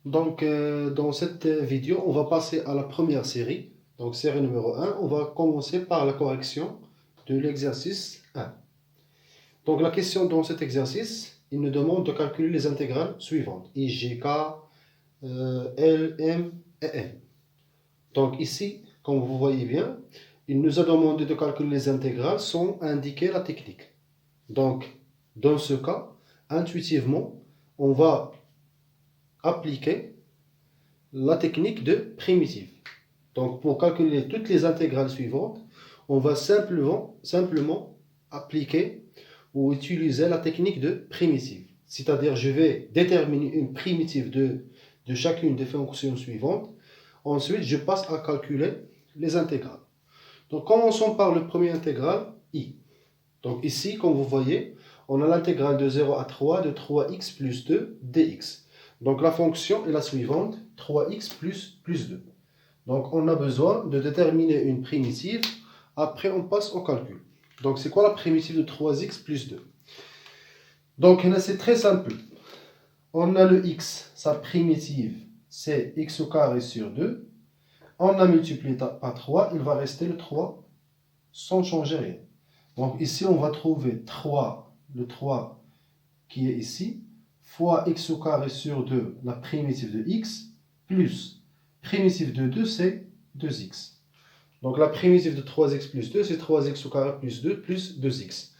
Dans cette vidéo, on va passer à la première série. Donc, série numéro un. On va commencer par la correction de l'exercice 1. Donc, la question dans cet exercice, il nous demande de calculer les intégrales suivantes. I, J, K, L, M et N. Donc, ici, comme vous voyez bien, il nous a demandé de calculer les intégrales sans indiquer la technique. Donc, dans ce cas, intuitivement, on va appliquer la technique de primitive. Donc, pour calculer toutes les intégrales suivantes, on va simplement appliquer ou utiliser la technique de primitive. C'est-à-dire, je vais déterminer une primitive de chacune des fonctions suivantes. Ensuite, je passe à calculer les intégrales. Donc, commençons par le premier intégral, i. Donc, ici, comme vous voyez, on a l'intégrale de 0 à 3 de 3x plus 2 dx. Donc, la fonction est la suivante, 3x plus 2. Donc, on a besoin de déterminer une primitive. Après, on passe au calcul. Donc, c'est quoi la primitive de 3x plus 2? Donc, là, c'est très simple. On a le x, sa primitive, c'est x au carré sur 2. On a multiplié par 3, il va rester le 3 sans changer rien. Donc, ici, on va trouver 3, le 3 qui est ici, fois x au carré sur 2, la primitive de x, plus primitive de 2, c'est 2x. Donc la primitive de 3x plus 2, c'est 3x au carré plus 2 plus 2x.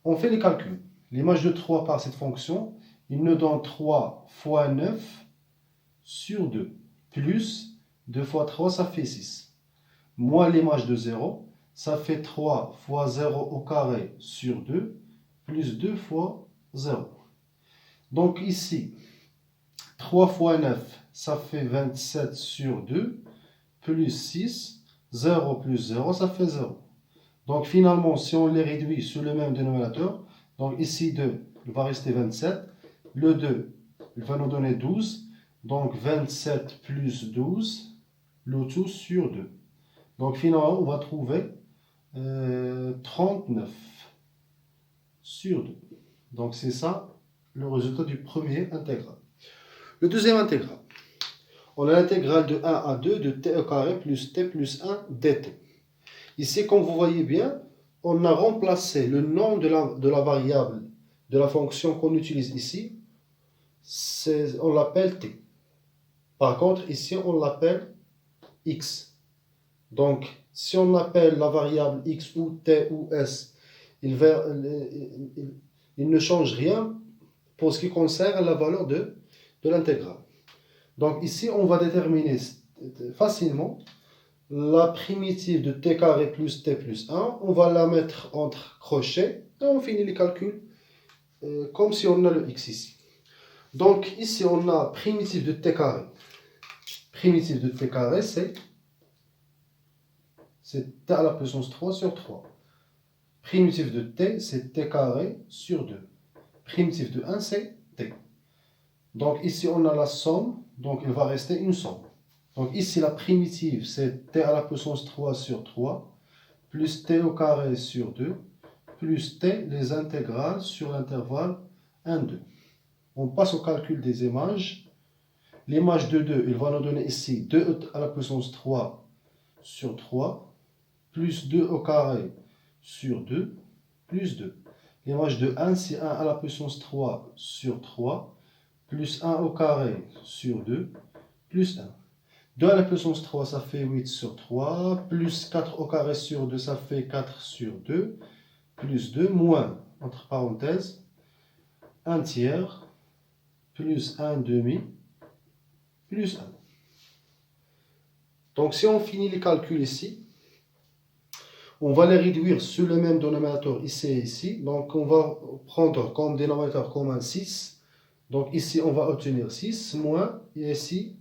On fait les calculs. L'image de 3 par cette fonction, il nous donne 3 fois 9 sur 2, plus 2 fois 3, ça fait 6. Moins l'image de 0, ça fait 3 fois 0 au carré sur 2, plus 2 fois 0. Donc ici, 3 fois 9, ça fait 27 sur 2, plus 6, 0 plus 0, ça fait 0. Donc finalement, si on les réduit sur le même dénominateur, donc ici 2, il va rester 27. Le 2, il va nous donner 12. Donc 27 plus 12, le tout sur 2. Donc finalement, on va trouver 39 sur 2. Donc c'est ça le résultat du premier intégral. Le deuxième intégral. On a l'intégrale de 1 à 2 de t au carré plus t plus 1 dt. Ici, comme vous voyez bien, on a remplacé le nom de la variable, de la fonction qu'on utilise ici, on l'appelle t. Par contre, ici, on l'appelle x. Donc, si on appelle la variable x ou t ou s, il ne change rien pour ce qui concerne la valeur de l'intégrale. Donc ici, on va déterminer facilement la primitive de t carré plus t plus 1. On va la mettre entre crochets et on finit les calculs comme si on a le x ici. Donc ici, on a primitive de t carré. Primitive de t carré, c'est t à la puissance 3 sur 3. Primitive de t, c'est t carré sur 2. Primitive de 1, c'est t. Donc ici, on a la somme, donc il va rester une somme. Donc ici, la primitive, c'est t à la puissance 3 sur 3, plus t au carré sur 2, plus t, les intégrales sur l'intervalle 1, 2. On passe au calcul des images. L'image de 2, il va nous donner ici 2 à la puissance 3 sur 3, plus 2 au carré sur 2, plus 2. L'image de 1, c'est 1 à la puissance 3 sur 3, plus 1 au carré sur 2, plus 1. 2 à la puissance 3, ça fait 8 sur 3, plus 4 au carré sur 2, ça fait 4 sur 2, plus 2, moins, entre parenthèses, 1 tiers, plus 1 demi, plus 1. Donc si on finit les calculs ici, on va les réduire sur le même dénominateur ici et ici. Donc on va prendre comme dénominateur commun 6. Donc ici on va obtenir 6, moins, et ici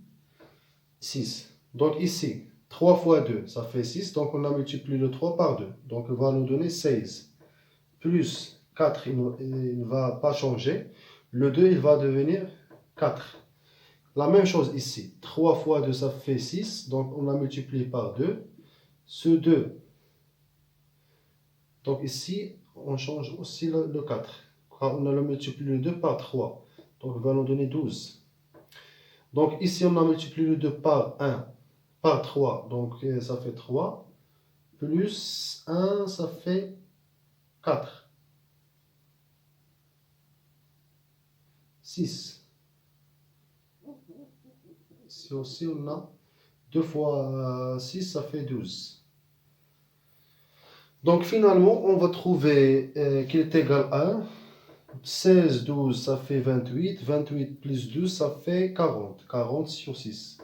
6. Donc ici, 3 fois 2, ça fait 6. Donc on a multiplié le 3 par 2. Donc il va nous donner 16. Plus 4, il ne va pas changer. Le 2, il va devenir 4. La même chose ici. 3 fois 2, ça fait 6. Donc on a multiplié par 2. Ce 2. Donc ici, on change aussi le 4. Car on a multiplié le 2 par 3. Donc il va nous donner 12. Donc ici, on a multiplié le 2 par 1, par 3. Donc ça fait 3. Plus 1, ça fait 4. 6. Ici aussi, on a 2 fois 6, ça fait 12. Donc finalement, on va trouver qu'il est égal à 1. 16, 12, ça fait 28. 28 plus 12, ça fait 40. 40 sur 6.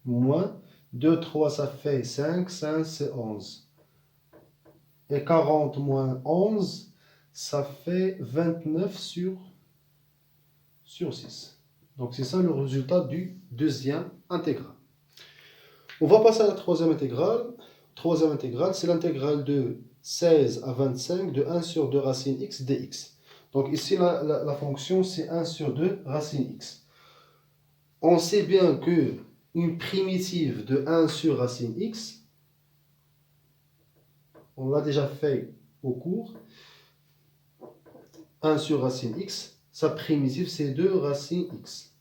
Moins 2, 3, ça fait 5. 5, c'est 11. Et 40 moins 11, ça fait 29 sur 6. Donc c'est ça le résultat du deuxième intégral. On va passer à la troisième intégrale. Troisième intégrale, c'est l'intégrale de 16 à 25 de 1 sur 2 racine x dx. Donc ici, la fonction, c'est 1 sur 2 racine x. On sait bien que une primitive de 1 sur racine x, on l'a déjà fait au cours, 1 sur racine x, sa primitive, c'est 2 racine x.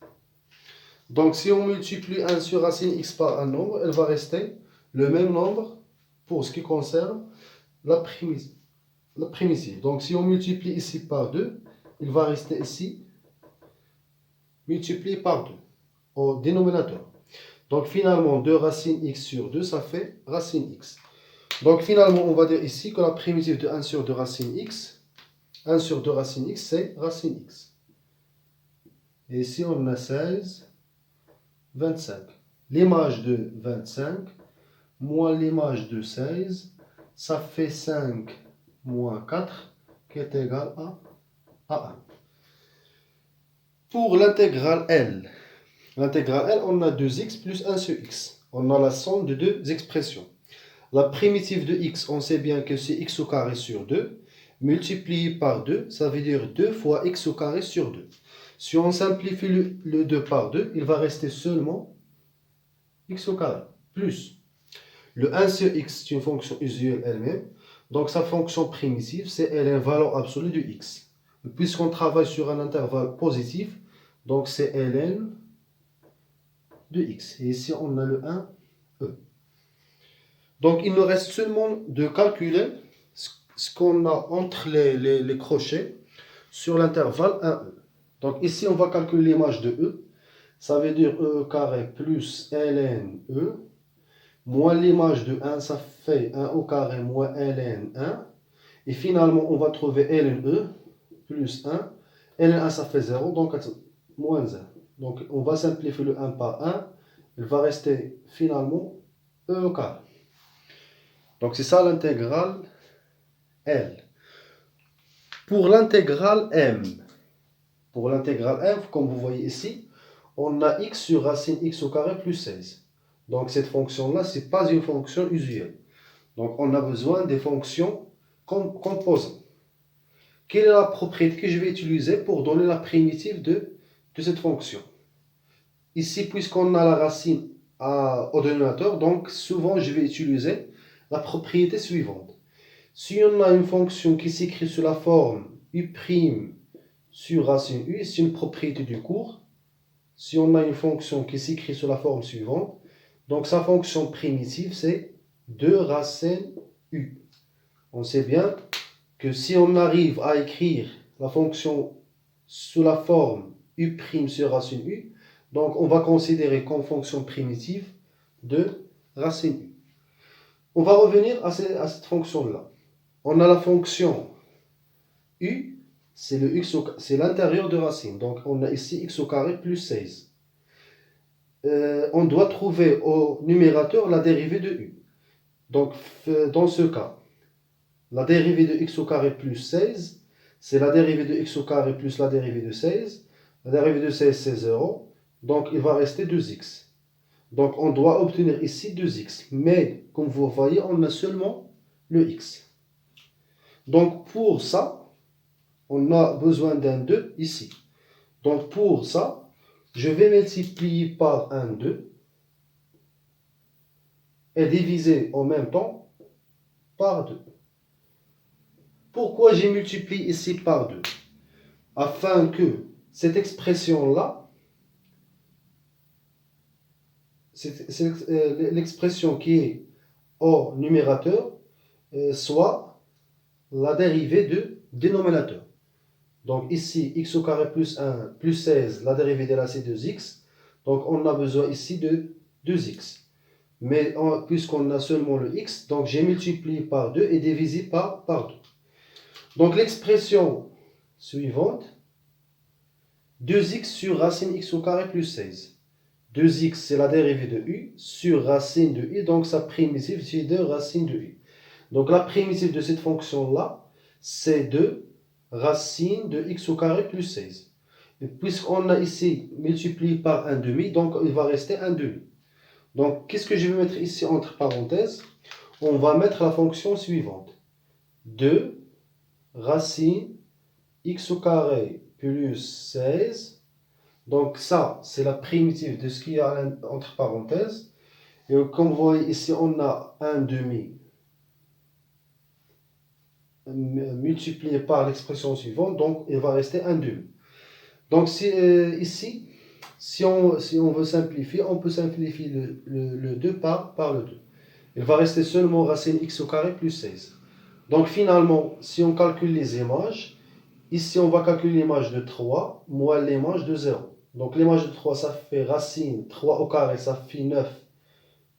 Donc si on multiplie 1 sur racine x par un nombre, elle va rester le même nombre pour ce qui concerne la primitive. Donc si on multiplie ici par 2, il va rester ici multiplié par 2 au dénominateur. Donc finalement 2 racine x sur 2, ça fait racine x. Donc finalement on va dire ici que la primitive de 1 sur 2 racine x, 1 sur 2 racine x, c'est racine x. Et ici on a 16, 25. L'image de 25 moins l'image de 16, ça fait 5 moins 4 qui est égal à 1. Pour l'intégrale L, on a 2x plus 1 sur x. On a la somme de deux expressions. La primitive de x, on sait bien que c'est x au carré sur 2. Multiplié par 2, ça veut dire 2 fois x au carré sur 2. Si on simplifie le 2 par 2, il va rester seulement x au carré, plus. Le 1 sur x, c'est une fonction usuelle elle-même. Donc sa fonction primitive, c'est elle est une valeur absolue de x. Puisqu'on travaille sur un intervalle positif, donc c'est ln de x. Et ici, on a le 1, e. Donc il nous reste seulement de calculer ce qu'on a entre les crochets sur l'intervalle 1e. Donc ici, on va calculer l'image de e. Ça veut dire e carré plus ln e. Moins l'image de 1, ça fait 1 au carré moins ln 1. Et finalement, on va trouver ln e plus 1. ln 1, ça fait 0, donc moins 1. Donc on va simplifier le 1 par 1. Il va rester finalement e au carré. Donc c'est ça l'intégrale L. Pour l'intégrale M, comme vous voyez ici, on a x sur racine x au carré plus 16. Donc cette fonction-là, ce n'est pas une fonction usuelle. Donc on a besoin des fonctions composantes. Quelle est la propriété que je vais utiliser pour donner la primitive de cette fonction? Ici, puisqu'on a la racine au dénominateur, donc souvent je vais utiliser la propriété suivante. Si on a une fonction qui s'écrit sous la forme u' sur racine u, c'est une propriété du cours. Si on a une fonction qui s'écrit sous la forme suivante, donc sa fonction primitive, c'est 2 racine u. On sait bien que si on arrive à écrire la fonction sous la forme u' sur racine u, donc on va considérer comme fonction primitive de racine u. On va revenir à cette fonction-là. On a la fonction u, c'est l'intérieur de racine. Donc on a ici x au carré plus 16. On doit trouver au numérateur la dérivée de u. Donc dans ce cas, la dérivée de x au carré plus 16, c'est la dérivée de x au carré plus la dérivée de 16. La dérivée de 16, c'est 0. Donc il va rester 2x. Donc on doit obtenir ici 2x. Mais comme vous voyez, on a seulement le x. Donc pour ça, on a besoin d'un 2 ici. Donc pour ça, je vais multiplier par un 2 et diviser en même temps par 2. Pourquoi j'ai multiplié ici par 2? Afin que cette expression-là l'expression qui est au numérateur, soit la dérivée du dénominateur. Donc ici, x au carré plus 1 plus 16, la dérivée de la c'est 2x. Donc on a besoin ici de 2x. Mais puisqu'on a seulement le x, donc j'ai multiplié par 2 et divisé par 2. Donc l'expression suivante, 2x sur racine x au carré plus 16. 2x, c'est la dérivée de u sur racine de u, donc sa primitive, c'est 2 racine de u. Donc la primitive de cette fonction-là, c'est 2 racine de x au carré plus 16. Et puisqu'on a ici multiplié par 1 demi, donc il va rester 1 demi. Donc qu'est-ce que je vais mettre ici entre parenthèses? On va mettre la fonction suivante. 2 racine x au carré plus 16. Donc ça, c'est la primitive de ce qu'il y a entre parenthèses. Et comme vous voyez ici, on a 1 demi multiplié par l'expression suivante, donc il va rester 1 demi. Donc ici, si on veut simplifier, on peut simplifier le 2 par le 2. Il va rester seulement racine x au carré plus 16. Donc finalement, si on calcule les images, ici on va calculer l'image de 3 moins l'image de 0. Donc l'image de 3, ça fait racine 3 au carré, ça fait 9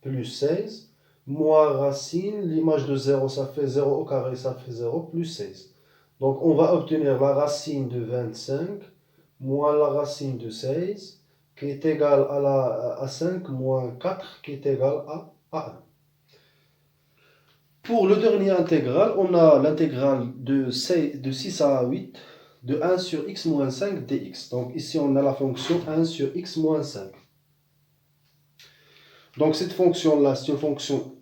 plus 16. Moins racine, l'image de 0, ça fait 0 au carré, ça fait 0 plus 16. Donc on va obtenir la racine de 25 moins la racine de 16 qui est égale à 5 moins 4 qui est égal à 1. Pour le dernier intégral, on a l'intégrale de 6 à 8 de 1 sur x moins 5 dx. Donc ici, on a la fonction 1 sur x moins 5. Donc cette fonction-là, c'est une fonction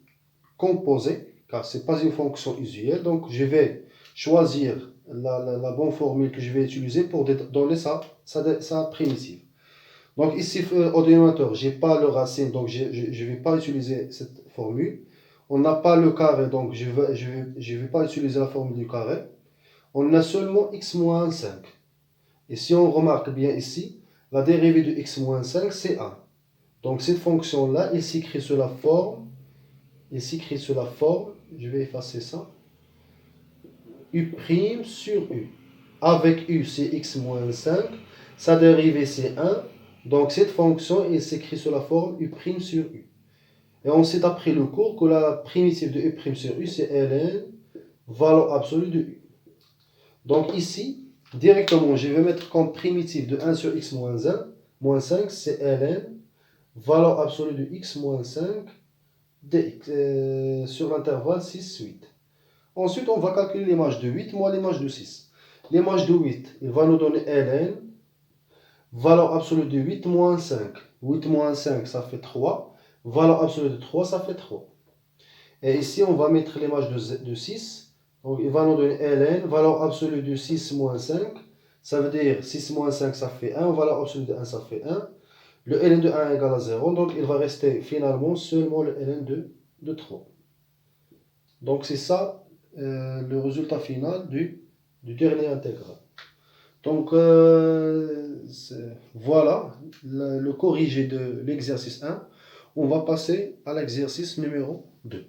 composée, car ce n'est pas une fonction usuelle. Donc je vais choisir la bonne formule que je vais utiliser pour donner sa primitive. Donc ici, au dénominateur, je n'ai pas le racine, donc je ne vais pas utiliser cette formule. On n'a pas le carré, donc je ne vais pas utiliser la formule du carré. On a seulement x moins 5. Et si on remarque bien ici, la dérivée de x moins 5, c'est 1. Donc cette fonction-là, il s'écrit sous la forme, je vais effacer ça, u' sur u. Avec u, c'est x moins 5. Sa dérivée, c'est 1. Donc cette fonction, elle s'écrit sous la forme u' sur u. Et on s'est appris le cours que la primitive de u' sur u, c'est ln, valeur absolue de u. Donc ici, directement, je vais mettre comme primitive de 1 sur x moins 1, moins 5, c'est ln, valeur absolue de x moins 5, dx, sur l'intervalle 6, 8. Ensuite, on va calculer l'image de 8 moins l'image de 6. L'image de 8, il va nous donner ln, valeur absolue de 8 moins 5. 8 moins 5, ça fait 3. Valeur absolue de 3, ça fait 3. Et ici, on va mettre l'image de 6. Donc, il va nous donner ln, valeur absolue de 6 moins 5. Ça veut dire 6 moins 5, ça fait 1. Valeur absolue de 1, ça fait 1. Le ln de 1 égale à 0. Donc, il va rester finalement seulement le ln de 3. Donc, c'est ça le résultat final du dernier intégral. Donc, voilà le corrigé de l'exercice 1. On va passer à l'exercice numéro 2.